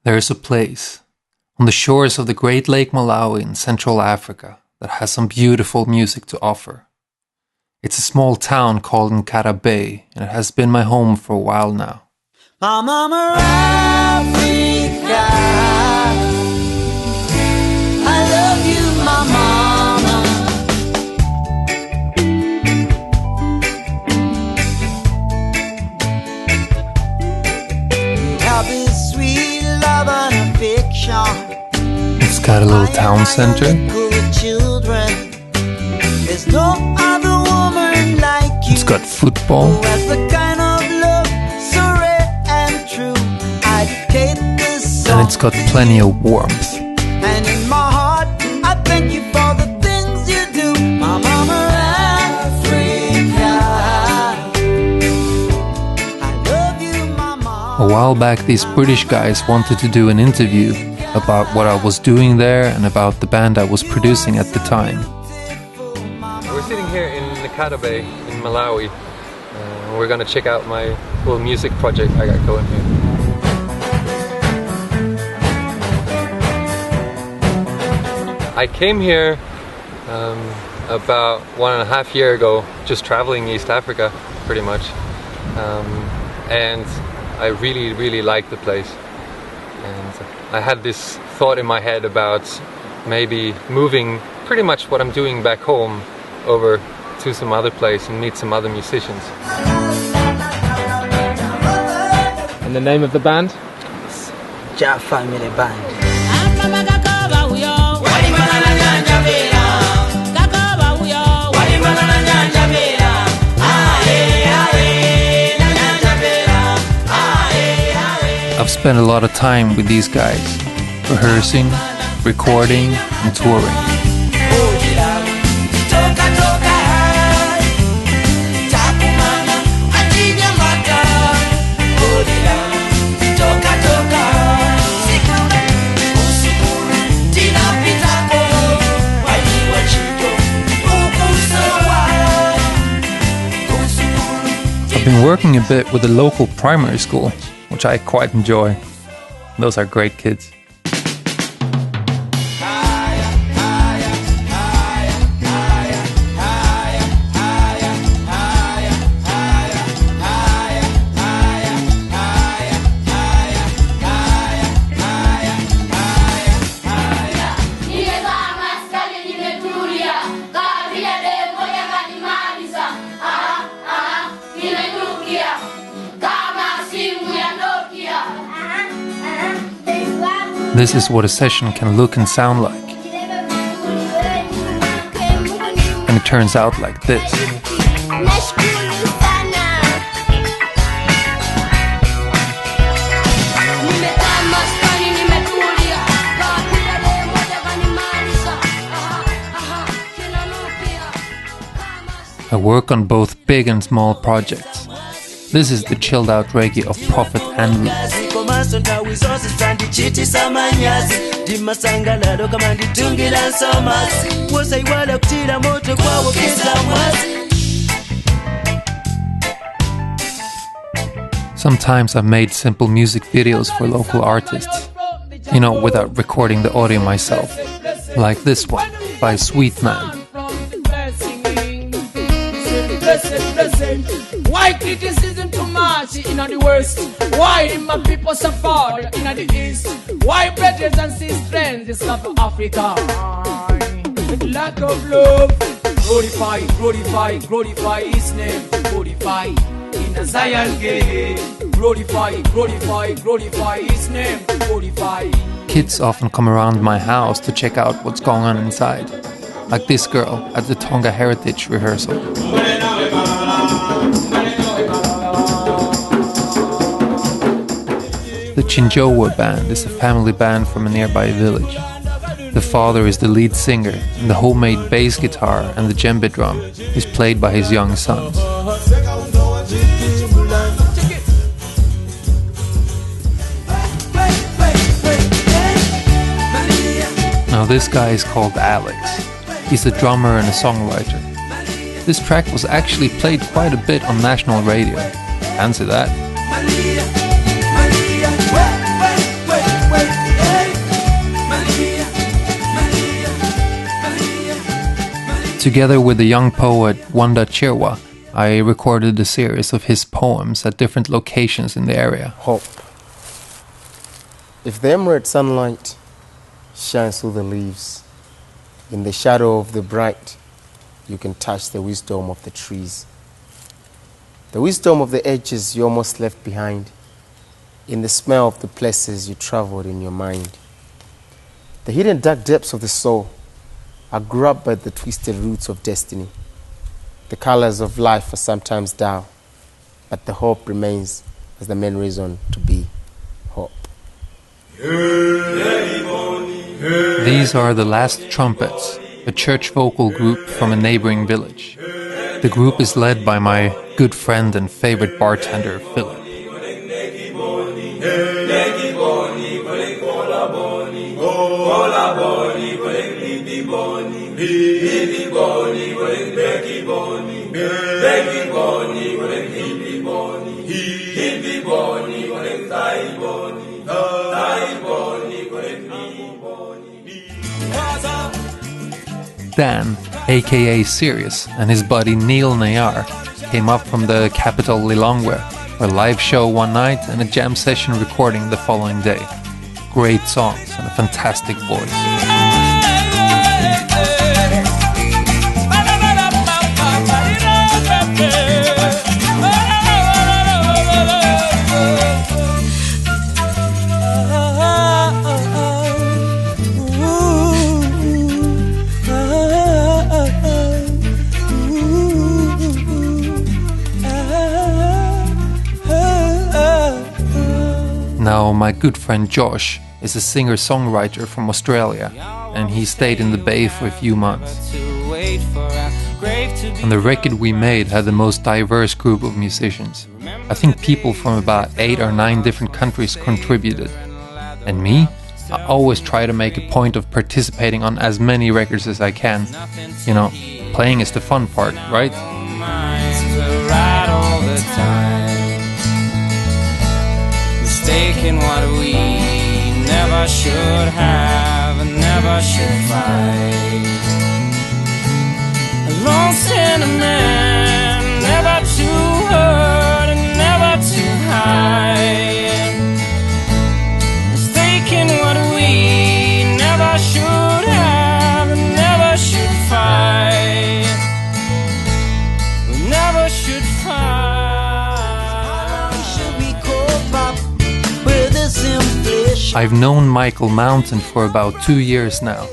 There is a place on the shores of the Great Lake Malawi in Central Africa that has some beautiful music to offer. It's a small town called Nkhata-Bay, and it has been my home for a while now. Mama Africa, I love you, my mama. Have this sweet love and affection. It's got a little town center. There's no other woman like you. It's got football. Who has the kind of love so rare and true. I dedicate this song. And it's got plenty of warmth. And in my heart, I thank you for the things you do, my mama Africa. I love you, my mama. A while back, these British guys wanted to do an interview about what I was doing there and about the band I was producing at the time. We're sitting here in Nkhata-Bay in Malawi. We're gonna check out my little music project I got going here. I came here about 1.5 years ago, just traveling East Africa pretty much, and I really liked the place. And I had this thought in my head about maybe moving pretty much what I'm doing back home over to some other place and meet some other musicians. And the name of the band? Ja Family Band. I've spent a lot of time with these guys, rehearsing, recording, and touring. I've been working a bit with a local primary school, which I quite enjoy. Those are great kids. This is what a session can look and sound like. And it turns out like this. I work on both big and small projects. This is the chilled out reggae of Prophet and Roots. Sometimes I've made simple music videos for local artists, you know, without recording the audio myself, like this one by Sweet Man. Why criticism too much in the West? Why my people suffer in the East? Why brothers and sisters in South Africa? Lack of love. Glorify, glorify, glorify His name. Glorify in the Zion gate. Glorify, glorify, glorify His name. Glorify. Kids often come around my house to check out what's going on inside, like this girl at the Tonga Heritage rehearsal. The Chinjowa band is a family band from a nearby village. The father is the lead singer, and the homemade bass guitar and the djembe drum is played by his young sons. Now this guy is called Alex. He's a drummer and a songwriter. This track was actually played quite a bit on national radio. Fancy that. Together with the young poet Wanda Chirwa, I recorded a series of his poems at different locations in the area. Hope. If the emerald sunlight shines through the leaves, in the shadow of the bright, you can touch the wisdom of the trees. The wisdom of the edges you almost left behind, in the smell of the places you traveled in your mind. The hidden dark depths of the soul are grabbed by the twisted roots of destiny. The colors of life are sometimes dull, but the hope remains as the main reason to be hope. These are the Last Trumpets, a church vocal group from a neighboring village. The group is led by my good friend and favorite bartender, Philip. Dan, aka Sirius, and his buddy Neil Nayar came up from the capital Lilongwe for a live show one night and a jam session recording the following day. Great songs and a fantastic voice. Now, my good friend Josh is a singer-songwriter from Australia, and he stayed in the Bay for a few months. And the record we made had the most diverse group of musicians. I think people from about 8 or 9 different countries contributed. And me? I always try to make a point of participating on as many records as I can. You know, playing is the fun part, right? Mistaking what we never should have and never should fight. A lone sentiment, never to hurt and never to hide. Mistaking what we never should have and never should fight. We never should fight. I've known Michael Mountain for about 2 years now.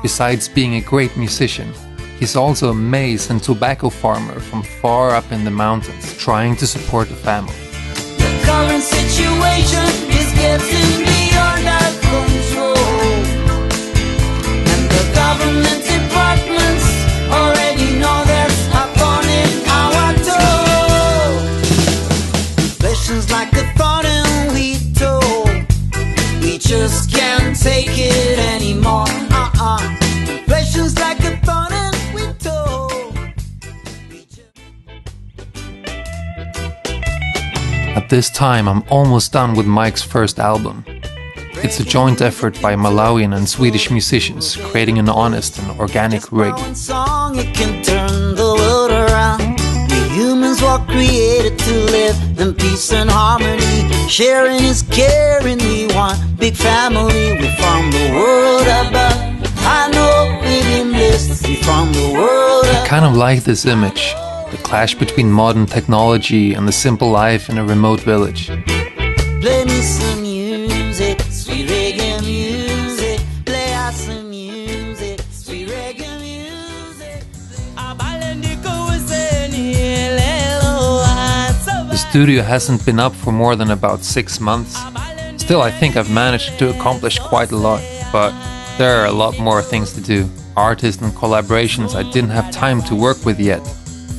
Besides being a great musician, he's also a maize and tobacco farmer from far up in the mountains, trying to support the family. The current situation is getting beyond our control, and the government departments already know there's a thorn in our toe. Inflation's like a thorn in wheat toe. We just can't take it anymore. Inflation's like a thorn in wheat toe. At this time, I'm almost done with Mike's first album. It's a joint effort by Malawian and Swedish musicians, creating an honest and organic rig. Song, it can turn the world around. We humans were created to live in peace and harmony. Sharing is caring, we want big family. We from the world above. I know we've been blessed. We from the world above. I kind of like this image. The clash between modern technology and the simple life in a remote village. Play me some music, sweet reggae music. Play us some music, sweet reggae music. The studio hasn't been up for more than about 6 months. Still, I think I've managed to accomplish quite a lot, but there are a lot more things to do. Artists and collaborations I didn't have time to work with yet.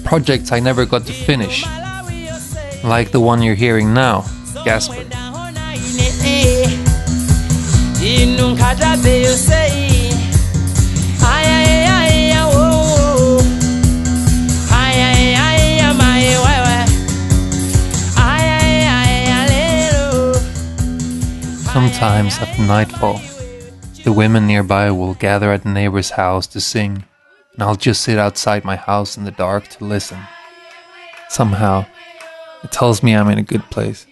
Projects I never got to finish. Like the one you're hearing now, Gasper. In Nkhata-Bay, you say, Sometimes after nightfall, the women nearby will gather at the neighbor's house to sing. and I'll just sit outside my house in the dark to listen. Somehow, it tells me I'm in a good place.